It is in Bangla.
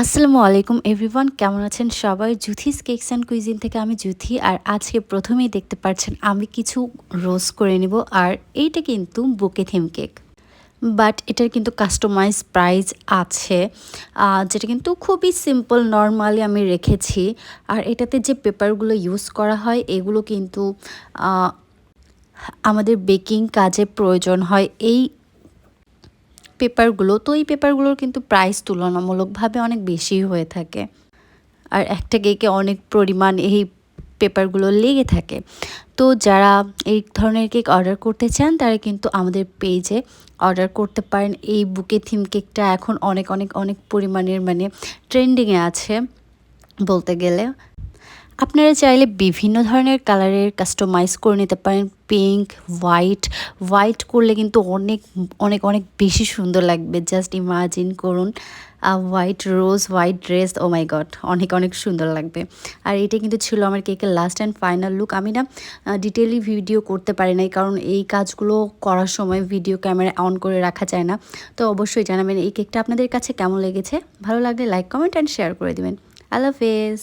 আসসালামু আলাইকুম এভরিওয়ান, কেমন আছেন সবাই? জুথিস কেকস অ্যান্ড কুইজিন থেকে আমি জুথি। আর আজকে প্রথমেই দেখতে পাচ্ছেন আমি কিছু রোস্ট করে নিব। আর এইটা কিন্তু বুকে থিম কেক, বাট এটার কিন্তু কাস্টমাইজ প্রাইস আছে, যেটা কিন্তু খুবই সিম্পল নর্মালি আমি রেখেছি। আর এটাতে যে পেপারগুলো ইউজ করা হয় এগুলো কিন্তু আমাদের বেকিং কাজে প্রয়োজন হয় এই পেপারগুলো। তো এই পেপারগুলোর কিন্তু প্রাইস তুলনামূলকভাবে অনেক বেশি হয়ে থাকে। আর একটা কেকে অনেক পরিমাণ এই পেপারগুলো লেগে থাকে। তো যারা এই ধরনের কেক অর্ডার করতে চান তারা কিন্তু আমাদের পেজে অর্ডার করতে পারেন। এই বুকে থিম কেকটা এখন অনেক অনেক অনেক পরিমাণের ট্রেন্ডিংয়ে আছে বলতে গেলে। আপনারা চাইলে বিভিন্ন ধরনের কালারের কাস্টমাইজ করে নিতে পারেন। পিঙ্ক, হোয়াইট করলে কিন্তু অনেক অনেক অনেক বেশি সুন্দর লাগবে। জাস্ট ইমাজিন করুন হোয়াইট রোজ, হোয়াইট ড্রেস, ও মাই গড, অনেক অনেক সুন্দর লাগবে। আর এটা কিন্তু ছিল আমার কেকের লাস্ট অ্যান্ড ফাইনাল লুক। আমি না ডিটেইলি ভিডিও করতে পারি নাই, কারণ এই কাজগুলো করার সময় ভিডিও ক্যামেরা অন করে রাখা যায় না। তো অবশ্যই জানাবেন এই কেকটা আপনাদের কাছে কেমন লেগেছে। ভালো লাগলে লাইক, কমেন্ট অ্যান্ড শেয়ার করে দেবেন। আল্লাহ হাফেজ।